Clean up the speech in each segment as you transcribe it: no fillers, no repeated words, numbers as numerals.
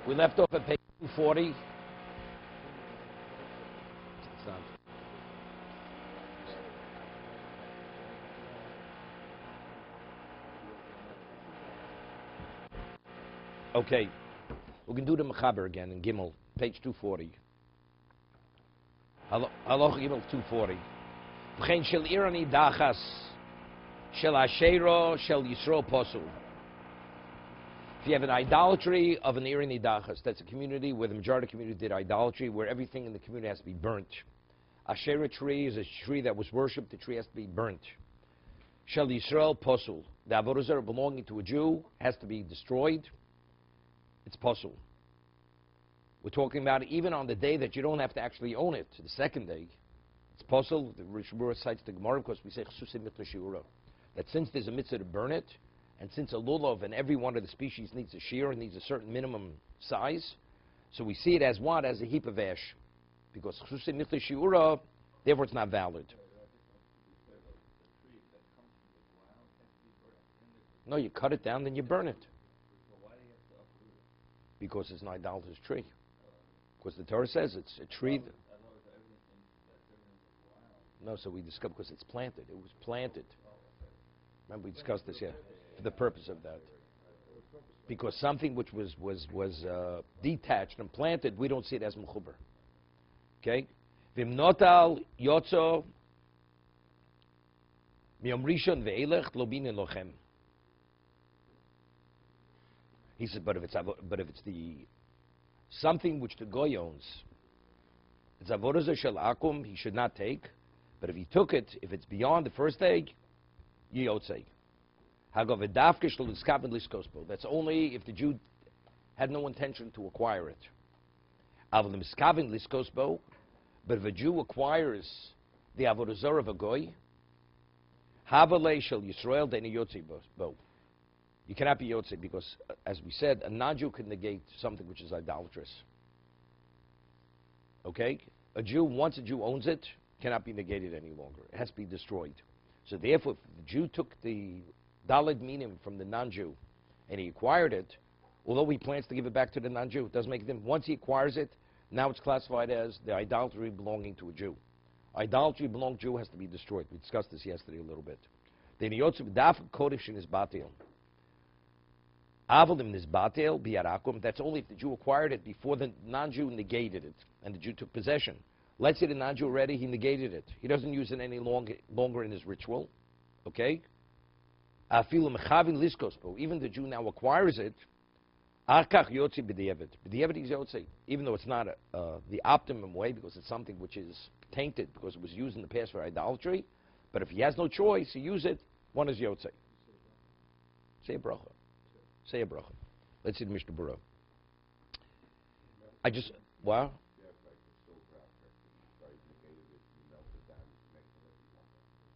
We left off at page 240. Okay, we can do the Mechaber again in Gimel, page 240. Halach Gimel 240. V'chein shel irani dachas shel ashero shel yisro posul. If you have an idolatry of an irani dachas, that's a community where the majority of the community did idolatry, where everything in the community has to be burnt. Asherah tree is a tree that was worshipped. The tree has to be burnt. Shel Yisrael posul. The avodah zarah belonging to a Jew has to be destroyed. It's posul. We're talking about even on the day that you don't have to actually own it, the second day. It's posul. The Mishna Berura cites the Gemara because we say that since there's a mitzvah to burn it, and since a lulav and every one of the species needs a shear and needs a certain minimum size, so we see it as what? As a heap of ash. Because therefore it's not valid. No, you cut it down, then you burn it. Because it's an idolatrous tree. Because the Torah says it's a tree. No, so we discovered because it's planted. It was planted. Remember we discussed this, yeah, for the purpose of that. Because something which was detached and planted, we don't see it as mechuber. Okay? V'imnotal yotzo miyom rishon ve'elech lo binin lochem. He said, but if it's the something which the goy owns, it's avodah zarah shel akum, he should not take. But if he took it, if it's beyond the first day, yiyotzei. Hagov edavke shel liskaven liskosbo. That's only if the Jew had no intention to acquire it. Aval liskaven liskosbo. But if a Jew acquires the avodah zarah of a goy, havalei shel Yisrael deni yotzei bo. You cannot be yotzei because, as we said, a non-Jew can negate something which is idolatrous. Okay? A Jew, once a Jew owns it, cannot be negated any longer. It has to be destroyed. So therefore, if the Jew took the daled minim from the non-Jew and he acquired it, although he plans to give it back to the non-Jew, it doesn't make a difference. Once he acquires it, now it's classified as the idolatry belonging to a Jew. Idolatry belonging to a Jew has to be destroyed. We discussed this yesterday a little bit. The niyotzev daf kodesh in his batil. Avodim is batil biarakum. That's only if the Jew acquired it before the non-Jew negated it and the Jew took possession. Let's say the non-Jew already, he negated it. He doesn't use it any longer in his ritual. Okay? Even the Jew now acquires it. Even though it's not the optimum way, because it's something which is tainted, because it was used in the past for idolatry. But if he has no choice, he use it. One is yotzei. Say a bracha. Say a bracha. Let's see the Mishna Berura. I just, wow.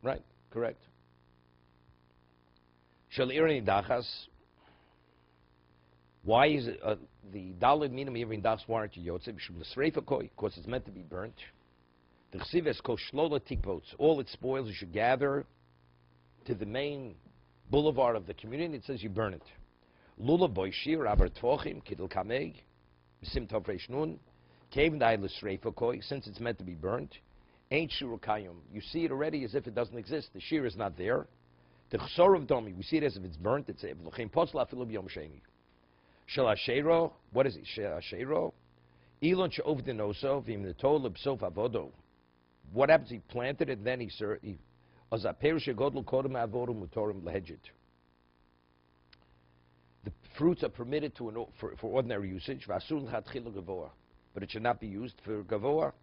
Right, correct. Shel irani dachas. Why is it the daled minim even dachas warrant yotzei? Because it's meant to be burnt. The chsiv kol shlola tikvots. All its spoils you should gather to the main boulevard of the community. It says you burn it. Lulav boishir avar tvochim kidel kameg sim tov reish nun cave dai l'sreifa koi. Since it's meant to be burnt, ain't shurukayim. You see it already as if it doesn't exist. The shear is not there. The chsor of domi, we see it as if it's burnt. It's evlochem posla afilu b'yom sheni. Shel ashero, what is it? Shel ashero, ilon she'ovdenoso v'im netol l'bsof avodo. What happens? He planted it, and then he azaper shegodl kodem avodo mutorim lehedjit. The fruits are permitted for ordinary usage, but it should not be used for gavoa. I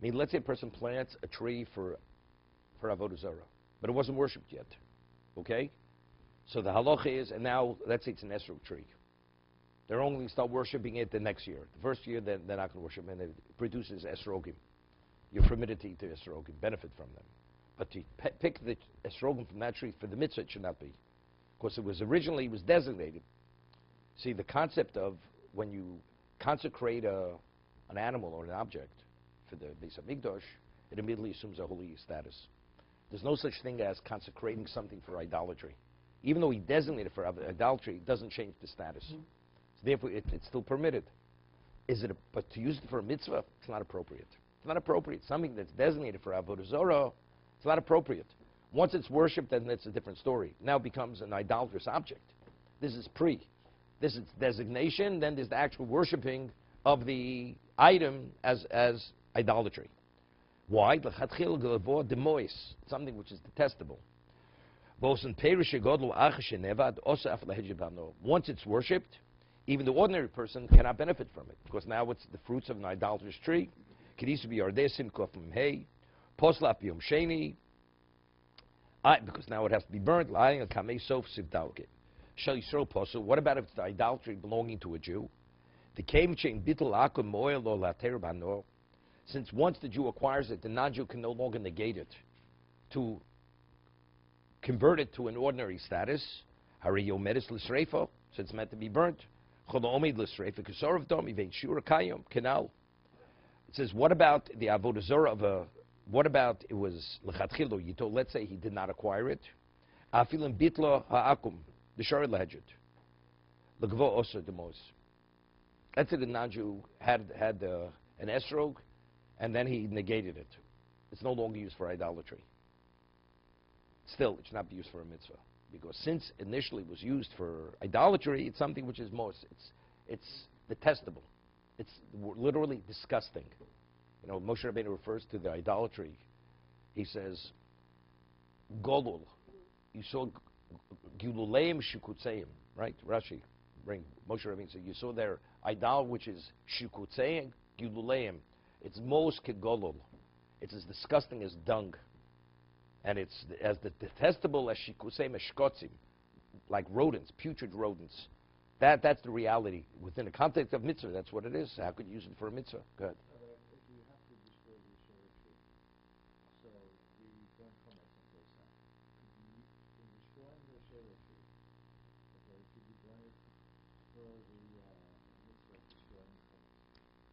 mean, let's say a person plants a tree for avodah zarah, but it wasn't worshipped yet. Okay? So the halacha is, and now let's say it's an esrog tree. They're only going to start worshipping it the next year. The first year, they're not going to worship it, and it produces esrogim. You're permitted to eat the esrogim, benefit from them. But to pick the esrogim from that tree for the mitzvah, it should not be. Because it was originally designated. See, the concept of when you consecrate an animal or an object for the Beis Hamikdash, it immediately assumes a holy status. There's no such thing as consecrating something for idolatry. Even though he designated for idolatry, it doesn't change the status. So therefore, it's still permitted. But to use it for a mitzvah, it's not appropriate. It's not appropriate. Something that's designated for avodah zarah, it's not appropriate. Once it's worshipped, then it's a different story. Now it becomes an idolatrous object. This is pre. This is designation, then there's the actual worshipping of the item as idolatry. Why? Something which is detestable. Once it's worshipped, even the ordinary person cannot benefit from it, because now it's the fruits of an idolatrous tree. Because now it has to be burnt. What about if it's the idolatry belonging to a Jew? Since once the Jew acquires it, the non-Jew can no longer negate it to convert it to an ordinary status. So it's meant to be burnt. It says, what about the avodah zarah of a? What about it was lechatchilo yito? Let's say he did not acquire it. Afilim bitlo ha'akum the shari lehedjit legvo oser demos. Let's say the non-Jew had an esrog, and then he negated it. It's no longer used for idolatry. Still, it should not be used for a mitzvah, because since initially it was used for idolatry, it's something which is it's detestable. It's literally disgusting. You know, Moshe Rabbeinu refers to the idolatry. He says, Golul. You saw Gululeim Shukutseim, right? Rashi, bring Moshe Rabbeinu said, you saw their idol, which is Shukutseim, Gululeim. It's most Kegolul. It's as disgusting as dung. And it's as detestable as Shukutseim Eshkotzim, like rodents, putrid rodents. That's the reality. Within the context of mitzvah, that's what it is. How could you use it for a mitzvah? Go ahead.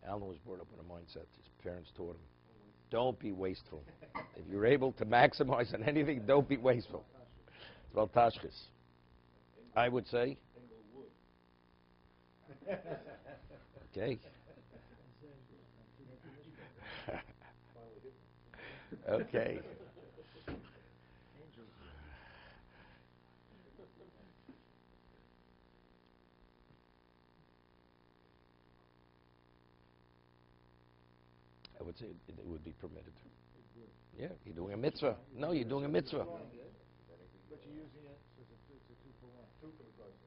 Alan was brought up with a mindset. His parents taught him, don't be wasteful. If you're able to maximize on anything, don't be wasteful. It's well tashkis. I would say. Okay. Okay. I would say it would be permitted. Yeah, you're doing a mitzvah. No, you're doing a mitzvah. But you're using it, so it's a 2-for-1. 2 for the price.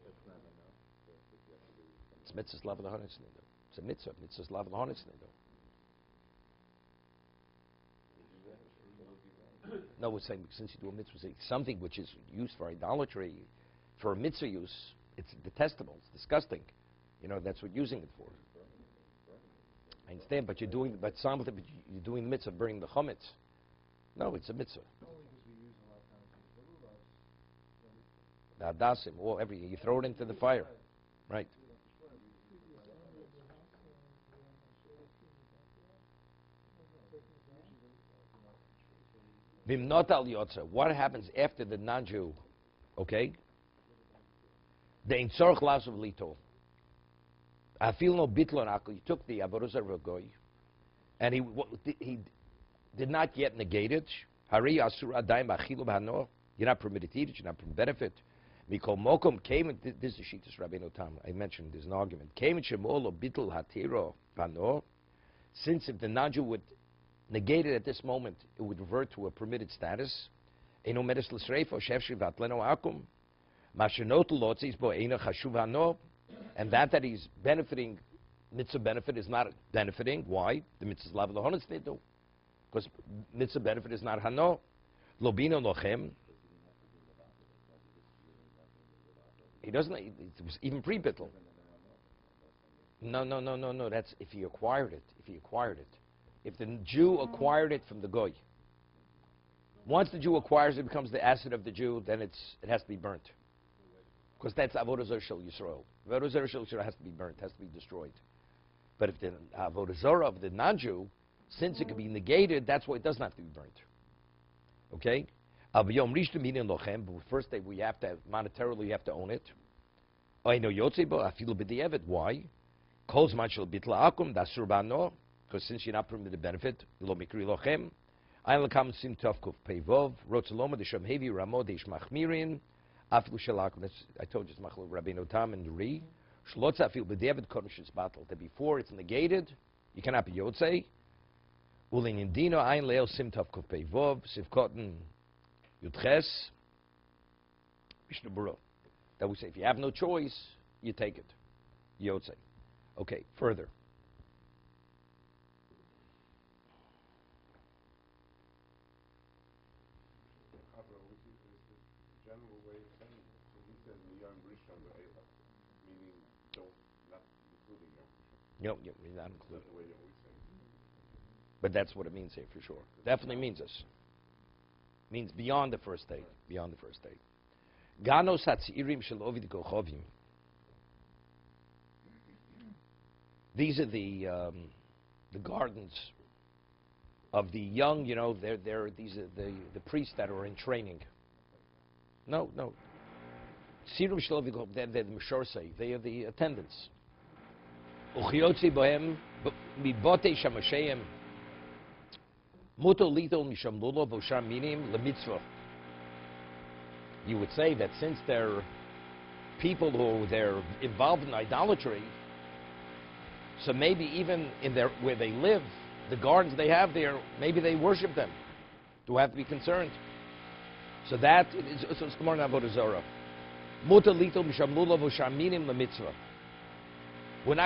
It's mitzvah's lav l'honetznido. It's a mitzvah. Mitzvah's lav l'honetznido. No, we're saying since you do a mitzvah, something which is used for idolatry, for a mitzvah use, it's detestable. It's disgusting. You know, that's what you're using it for. I understand, but you're doing the mitzvah of burning the chametz. No, it's a mitzvah. Only because we use a lot of times the lulavs. The hadasim, every you throw it into the fire, right? Vimnot al yotza. What happens after the non-Jew? Okay. The ein tzorch lasav lito. I feel no bitlo nakul. He took the avodah zarah goy, and he did not yet negate it. Hari asur adayim achilu b'hanoah. You're not permitted to eat it. You're not permitted to benefit. Mikol mokom came. This is Shittas Rabbeinu Tam. I mentioned there's an argument. Came shemolo bitl hatiro b'hanoah. Since if the non-Jew would negate it at this moment, it would revert to a permitted status. Eino medes l'sreifo shefshi v'atleno akum. Mashenotu lotzis bo eino chashuv hanoah. And that he's benefiting, mitzvah benefit is not benefiting. Why? The mitzvah is lav l'honetznido. Because mitzvah benefit is not hano. Lobino lochem. He doesn't, it was even pre-bittul. No. That's if he acquired it. If the Jew acquired it from the goy. Once the Jew acquires it, it becomes the asset of the Jew, then it has to be burnt. Because that's avodah zarah shel Yisrael. Avodah zarah shel Yisrael has to be burnt, has to be destroyed. But if the avodah zarah of the non-Jew, since it can be negated, that's why it doesn't have to be burnt. Okay? But first, we have to monetarily you have to own it. I know Yotzebo, I feel b'di'evet. Why? Kol zman shel bitla akum dasur bano. Because since you're not permitted to benefit, lo mikri lochem. Ein lekam sim tovkuf peivov. Rotzaloma desham hevi ramo deish machmirin. Afilu shel akum. I told you it's machlok Rabbeinu Tam and Ri. Shlotza afil b'di'evet kodem shitz battle. That before it's negated, you cannot be Yotzei. Ulin indino ein leo sim tovkuf peivov. Sivkoten yudches. Mishna Berura. That we say, if you have no choice, you take it. Yotzei. Okay, further. General way of saying it. So he says Miyam Rishon Ve'ela, meaning don't, not including Yom Rishon. No, not included. That's the way you always say it. But that's what it means here for sure. Definitely means this. Means beyond the first day. Beyond the first day. Ganos hatzirim shel ovid kochovim. These are the gardens of the young. You know, these are the priests that are in training. No. Sirum shel ovid kochovim. They're the mishorsei. They are the attendants. Uchiyotzi bohem mibote shamasheim. Muto litol misham lulav v'sham minim lemitzvah. You would say that since they're people they're involved in idolatry, so maybe even in where they live, the gardens they have there, maybe they worship them. Do I have to be concerned? So that is it's Gemara in Avodah Zarah. Muta litol misham lulav v'sham minim lemitzvah. We're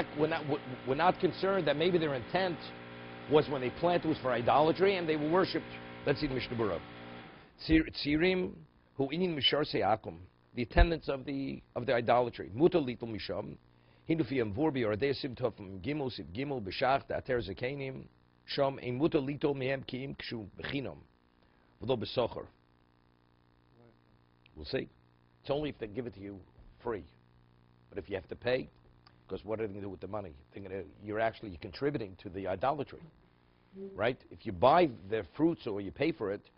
not concerned that maybe their intent was when they planted was for idolatry and they were worshipped. Let's see the Mishna Berura. Tzirim who inin mishar se'akum, the attendants of the idolatry. Muta litol misham hinu fiyam vorbi or they sim tofim gimel siv gimel b'shach da'ater zekenim sham ein muta litol mehem kiim kshu b'chinam v'lo b'socher. We'll see. It's only if they give it to you free. But if you have to pay, because what are they going to do with the money? You're actually contributing to the idolatry, right? If you buy their fruits or you pay for it,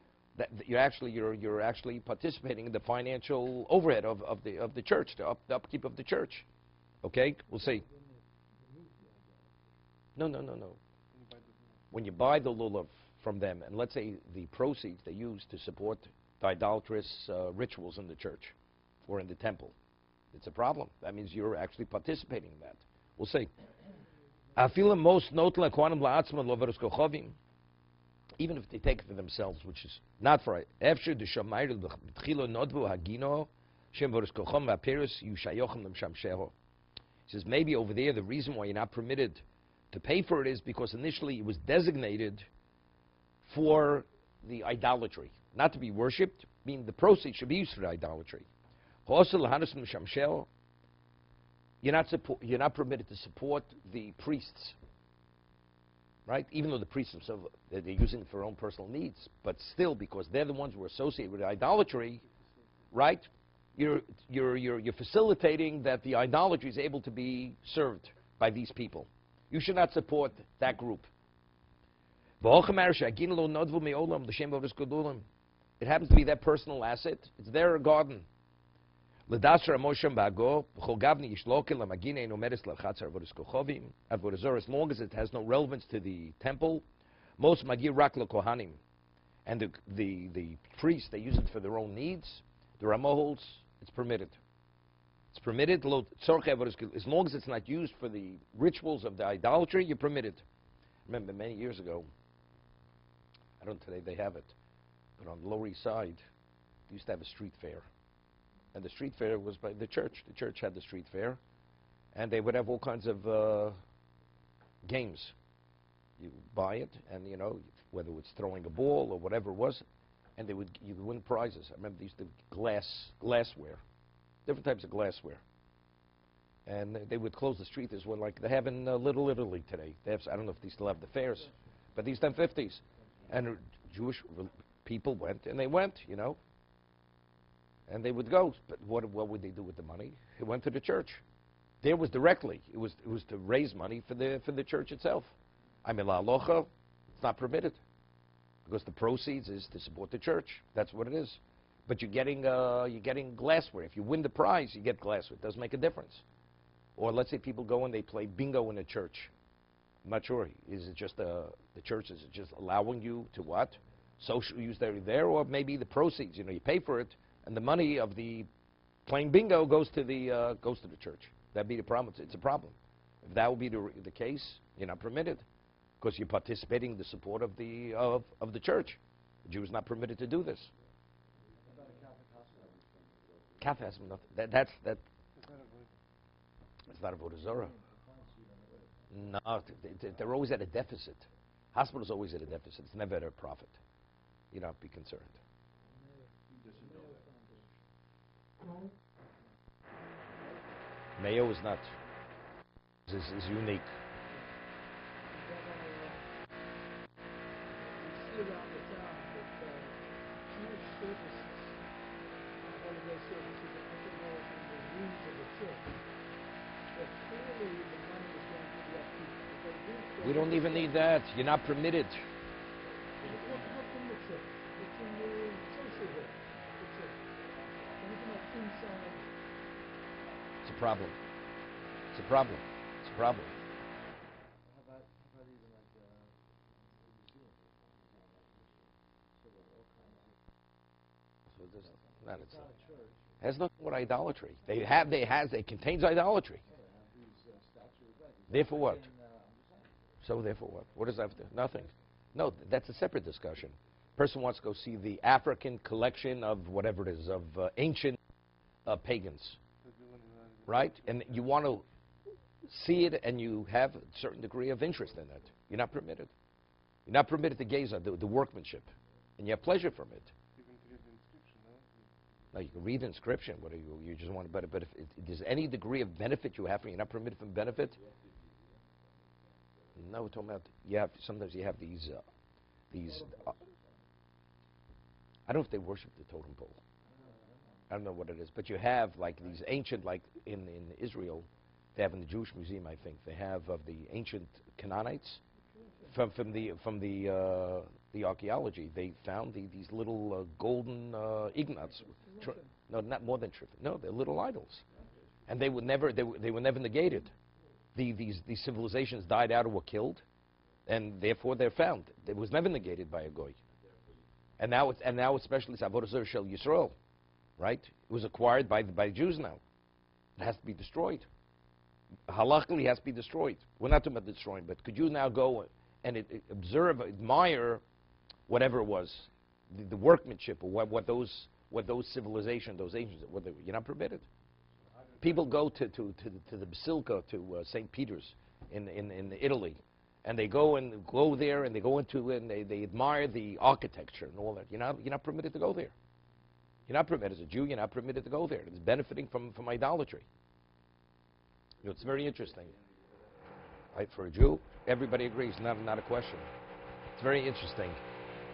you're actually participating in the financial overhead of the church, the upkeep of the church. Okay, we'll see. No. When you buy the lulav from them, and let's say the proceeds they use to support the idolatrous rituals in the church or in the temple, it's a problem. That means you're actually participating in that. We'll see. Even if they take it for themselves, which is not for it. He says maybe over there the reason why you're not permitted to pay for it is because initially it was designated for the idolatry, not to be worshipped, meaning the proceeds should be used for the idolatry. You're not permitted to support the priests, right? Even though the priests themselves, they're using it for their own personal needs, but still, because they're the ones who are associated with idolatry, right? You're facilitating that the idolatry is able to be served by these people. You should not support that group. It happens to be their personal asset. It's their garden. As long as it has no relevance to the temple, most magir rak kohanim, and the priests, they use it for their own needs. The Ramah holds it's permitted. It's permitted as long as it's not used for the rituals of the idolatry. You're permitted. I remember many years ago. I don't know today they have it, but on the Lower East Side, they used to have a street fair. And the street fair was by the church. The church had the street fair. And they would have all kinds of games. You buy it, and whether it's throwing a ball or whatever it was, and you would win prizes. I remember they used to glassware, different types of glassware. And they would close the street. There's one like they have in Little Italy today. They have, I don't know if they still have the fairs, but these time 50s. And Jewish people went, and they went, and they would go. But what would they do with the money? It went to the church. There was directly. It was to raise money for the church itself. I mean, la alocha, it's not permitted because the proceeds is to support the church. That's what it is. But you're getting glassware. If you win the prize, you get glassware. It does make a difference. Or let's say people go and they play bingo in a church. I'm not sure. Is it just the church? Is it just allowing you to what? Social use there, or maybe the proceeds. You pay for it, and the money of the playing bingo goes to the church. That'd be the problem. It's a problem. If that would be the case, you're not permitted, because you're participating in the support of the church. The Jew is not permitted to do this. What about a Catholic hospital? Catholic has nothing. That's not a avodah zarah. No, they're always at a deficit. Hospitals are always at a deficit. It's never at a profit. You don't have to be concerned. Mayo is not. Is unique. See around the town that Jewish services, holiday services, are integral in the rules of the church. But clearly the money is going to the upkeep. We don't even need that. You're not permitted. Not in the church. It's in the social world. The church. Anything that's inside. It's a problem. It's a problem. It's a problem. How about even like museum? So there are all kinds of. So this, not It's not a church. has nothing with idolatry. It contains idolatry. Yeah, they have these statues. Right, these Therefore what? African, I'm just saying. So therefore what? What does that have to? Nothing. No, that's a separate discussion. Person wants to go see the African collection of whatever it is, of ancient pagans. Right? And you want to see it and you have a certain degree of interest in it. You're not permitted. You're not permitted to gaze on the workmanship. And you have pleasure from it. You can read the inscription, no? No, you can read the inscription. What do you just want to, but if there's any degree of benefit you have from it, you're not permitted from benefit? No, we're talking about, sometimes you have these I don't know if they worship the totem pole. I don't know what it is, but you have like these ancient, like in Israel, they have in the Jewish Museum, I think, they have of the ancient Canaanites from the archaeology. They found these little golden ignats. No, not more than trophy. No, they're little idols, and they were never negated. These civilizations died out or were killed, and therefore they're found. It was never negated by a goy. And now especially it's avodah zarah shel Yisrael, right? It was acquired by Jews now. It has to be destroyed. Halachically, it has to be destroyed. We're not talking about destroying, but could you now go and observe, admire whatever it was, the workmanship, or what those civilizations, those ancients, you're not permitted. People go to the basilica, to St. Peter's in Italy, and they go there and they go into and they admire the architecture and all that. You're not permitted to go there. You're not permitted as a Jew. You're not permitted to go there. It's benefiting from idolatry. It's very interesting. Right, for a Jew, everybody agrees. Not a question. It's very interesting.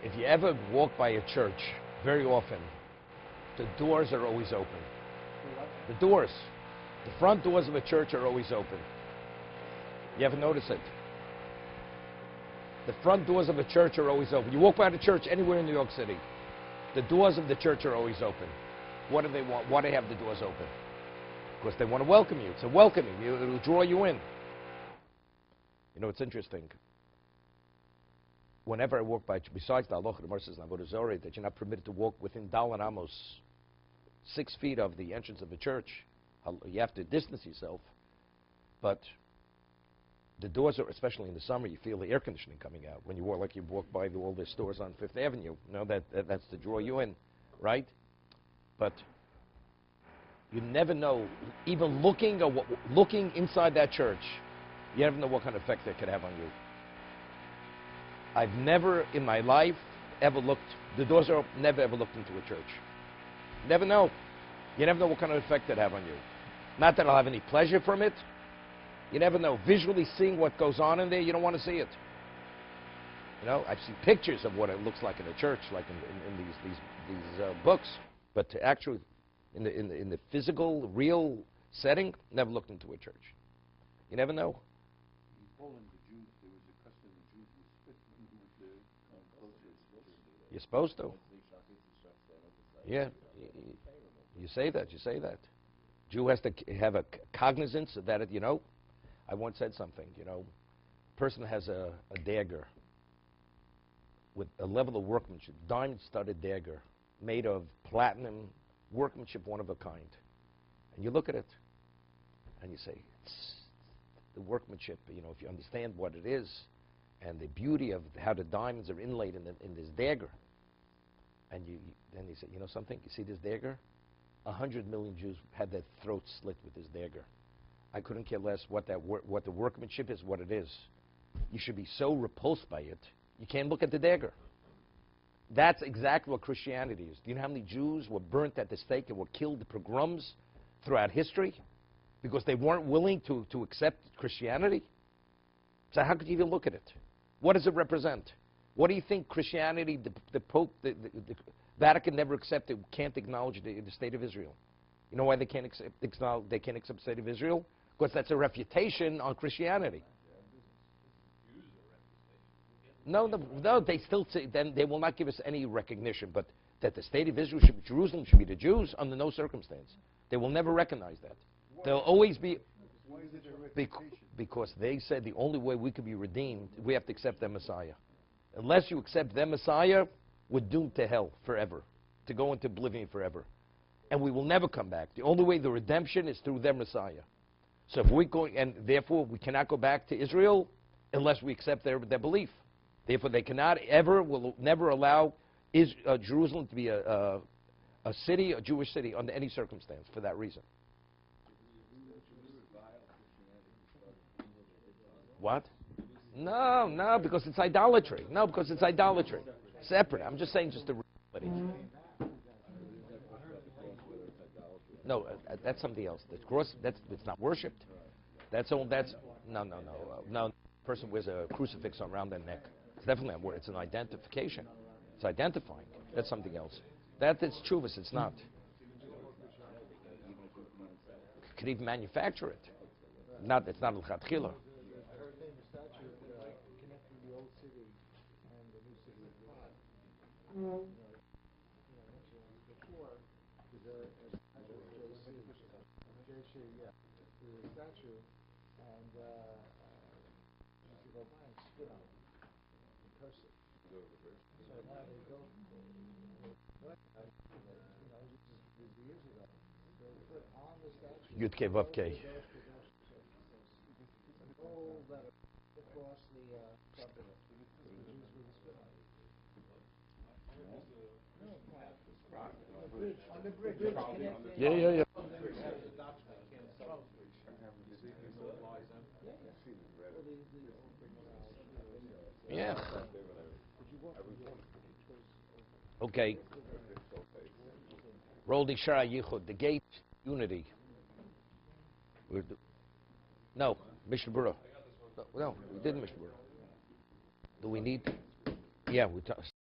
If you ever walk by a church, very often, the doors are always open. The doors, the front doors of a church are always open. You ever notice it? The front doors of a church are always open. You walk by the church anywhere in New York City, the doors of the church are always open. What do they want? Why do they have the doors open? Because they want to welcome you. It's a welcoming. It'll draw you in. It's interesting. Whenever I walk by, besides the halacha, the Gemara says in Avodah Zarah that you're not permitted to walk within Dalan Amos, 6 feet of the entrance of the church. You have to distance yourself. But the doors are, especially in the summer, you feel the air conditioning coming out. When you walk by all the stores on Fifth Avenue, that's to draw you in, right? But you never know, even looking inside that church, you never know what kind of effect that could have on you. I've never in my life ever looked, the doors are open, never ever looked into a church. Never know. You never know what kind of effect that have on you. Not that I'll have any pleasure from it. You never know. Visually seeing what goes on in there, you don't want to see it. I've seen pictures of what it looks like in a church, like in these books, but to actually, in the physical, real setting, never looked into a church. You never know. In Poland, the Jews, there was a custom the Jews would spit with the clothes. You're supposed to. Yeah, you say that. You say that. Jew has to have a cognizance of that. I once said something. Person has a dagger with a level of workmanship, diamond-studded dagger made of platinum workmanship, one of a kind. And you look at it, and you say, it's the workmanship. If you understand what it is, and the beauty of how the diamonds are inlaid in this dagger, and then you say, something. You see this dagger? 100 million Jews had their throats slit with this dagger. I couldn't care less what the workmanship is, what it is. You should be so repulsed by it, you can't look at the dagger. That's exactly what Christianity is. Do you know how many Jews were burnt at the stake and were killed, the pogroms, throughout history? Because they weren't willing to accept Christianity? So how could you even look at it? What does it represent? What do you think Christianity, the Pope, the Vatican never accepted, can't acknowledge the state of Israel? You know why they can't accept the state of Israel? Because that's a refutation on Christianity. No, they still say, then they will not give us any recognition, but that the state of Israel, Jerusalem should be the Jews under no circumstance. They will never recognize that. They'll always be, because they said the only way we could be redeemed, we have to accept their Messiah. Unless you accept their Messiah, we're doomed to hell forever, to go into oblivion forever. And we will never come back. The only way the redemption is through their Messiah. So if we're going, and therefore we cannot go back to Israel unless we accept their belief. Therefore they cannot ever, will never allow Jerusalem to be a city, a Jewish city, under any circumstance for that reason. What? No, because it's idolatry. No, because it's idolatry. Separate. I'm just saying just the reality. No, that's something else. The cross, it's not worshipped. No. Person wears a crucifix around their neck. It's definitely not. It's an identification. It's identifying. That's something else. It's chuvas. It's not. Could even manufacture it. It's not l'chatchila. Statue, and you go by and spit on it and curse it. So now they go, years ago, they put on the statue. Yud Kei Vav Kei. All that across the something. The Jews would spit on it. On the bridge. Yeah. Yeah. Okay. Roll the Shara Yichud, the gate unity. No, Mishna Berura. No, we didn't Mishna Berura. Do we need? Yeah, we